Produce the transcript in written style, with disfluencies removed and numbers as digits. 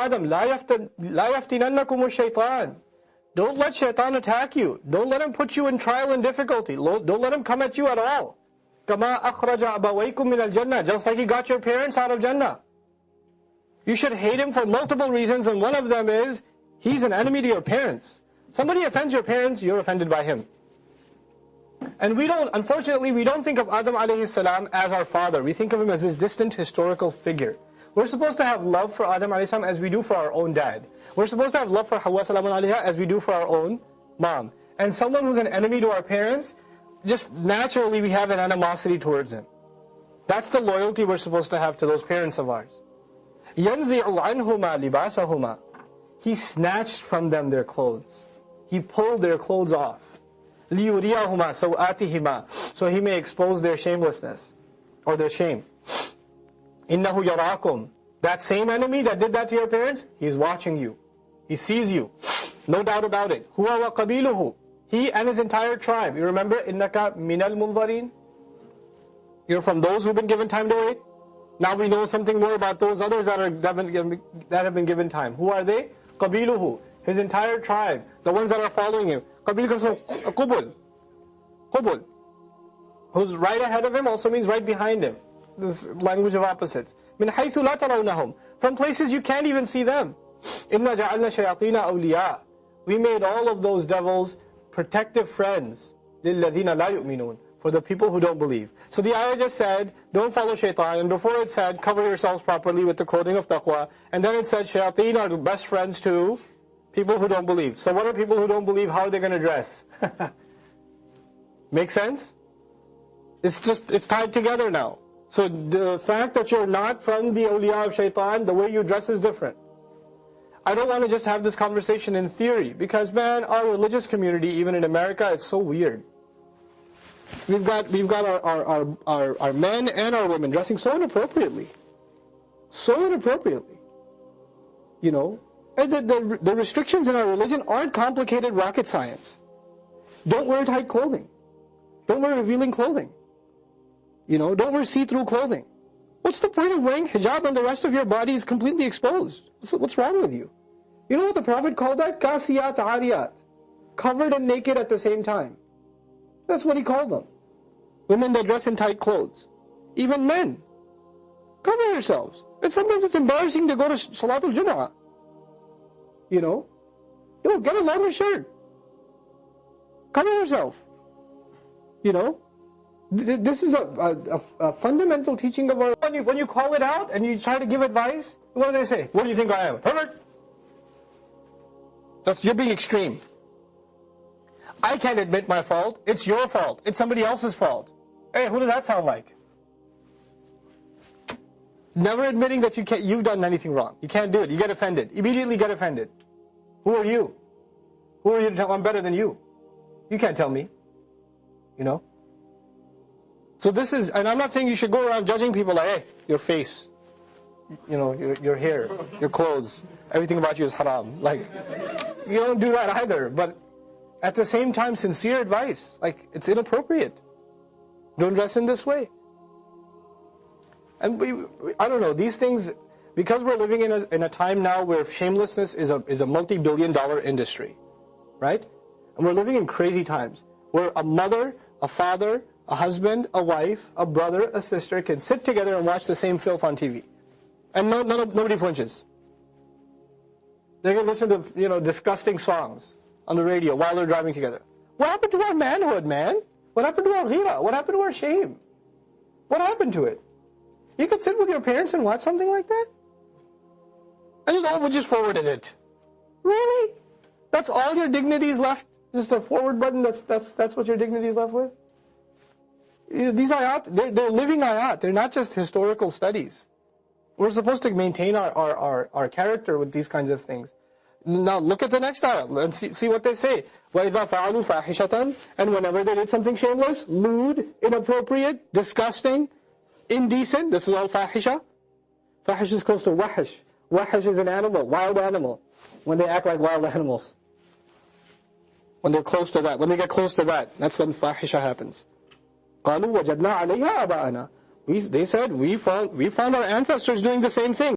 Adam, لا يفتننكم الشيطان. Don't let shaitan attack you. Don't let him put you in trial and difficulty. Don't let him come at you at all. كما أخرج أبويكم من الجنة. Just like he got your parents out of Jannah. You should hate him for multiple reasons, and one of them is, he's an enemy to your parents. Somebody offends your parents, you're offended by him. And unfortunately, we don't think of Adam alayhi salam as our father. We think of him as this distant historical figure. We're supposed to have love for Adam alayhi salam as we do for our own dad. We're supposed to have love for Hawa salamun alayha as we do for our own mom. And someone who's an enemy to our parents, just naturally we have an animosity towards him. That's the loyalty we're supposed to have to those parents of ours. يَنْزِعُ عَنْهُمَا لِبَاسَهُمَا. He snatched from them their clothes. He pulled their clothes off. لِيُرِيَهُمَا سَوْآتِهِمَا. So he may expose their shamelessness, or their shame. إِنَّهُ يَرَاكُمْ. That same enemy that did that to your parents, he's watching you. He sees you. No doubt about it. هُوَ وَقَبِيلُهُ. He and his entire tribe. You remember, إِنَّكَ مِنَ الْمُنظَرِينَ. You're from those who've been given time to wait. Now we know something more about those others that have been given time. Who are they? قَبِيلُهُ. His entire tribe. The ones that are following him. Qabil comes from Qubul. Qubul. Who's right ahead of him also means right behind him. This language of opposites. مِنْ حَيْثُ لَا تَرَوْنَهُمْ. From places you can't even see them. إِنَّا جَعَلْنَا شَيَاطِينَ أَوْلِيَاءَ. We made all of those devils protective friends. لِلَّذِينَ لَا يُؤْمِنُونَ. For the people who don't believe. So the ayah just said, don't follow shaitan. And before it said, cover yourselves properly with the clothing of taqwa. And then it said, shayateen are the best friends to people who don't believe. So what are people who don't believe? How are they going to dress? Make sense? It's tied together now. So the fact that you're not from the awliya of shaitan, the way you dress is different. I don't want to just have this conversation in theory. Because man, our religious community, even in America, it's so weird. We've got our men and our women dressing so inappropriately. So inappropriately. You know? And the restrictions in our religion aren't complicated rocket science. Don't wear tight clothing. Don't wear revealing clothing. You know, don't wear see-through clothing. What's the point of wearing hijab and the rest of your body is completely exposed? What's wrong with you? You know what the Prophet called that? Kasiyat ariyat. Covered and naked at the same time. That's what he called them. Women that dress in tight clothes. Even men. Cover yourselves. And sometimes it's embarrassing to go to Salatul Jumu'ah. You know? Get a longer shirt. Cover yourself. You know? This is a fundamental teaching of our... When you call it out and you try to give advice, what do they say? What do you think I am? Pervert? You're being extreme. I can't admit my fault. It's your fault. It's somebody else's fault. Hey, who does that sound like? Never admitting that you've done anything wrong. You can't do it. You get offended. Immediately get offended. Who are you? Who are you to tell I'm better than you? You can't tell me. You know? So this is, and I'm not saying you should go around judging people like, hey, your face, you know, your hair, your clothes, everything about you is haram. Like, you don't do that either. But at the same time, sincere advice. Like, it's inappropriate. Don't dress in this way. And I don't know, these things, because we're living in a time now where shamelessness is a multi-billion-dollar industry, right? And we're living in crazy times, where a mother, a father, a husband, a wife, a brother, a sister can sit together and watch the same filth on TV. And nobody flinches. They can listen to, disgusting songs on the radio while they're driving together. What happened to our manhood, man? What happened to our ghira? What happened to our shame? What happened to it? You could sit with your parents and watch something like that? And we just forwarded it. Really? That's all your dignity is left? Just the forward button, that's what your dignity is left with? These ayat, they're living ayat. They're not just historical studies. We're supposed to maintain our character with these kinds of things. Now look at the next ayat and see what they say. وَإِذَا فَعَلُوا فَاحِشَةً. And whenever they did something shameless, lewd, inappropriate, disgusting, indecent, this is all fahisha. Fahish is close to wahish. Wahish is an animal, wild animal. When they act like wild animals. When they're close to that, when they get close to that, that's when fahisha happens. قَالُوا وَجَدْنَا عَلَيْهَا آبَاءَنَا. They said, we found our ancestors doing the same thing.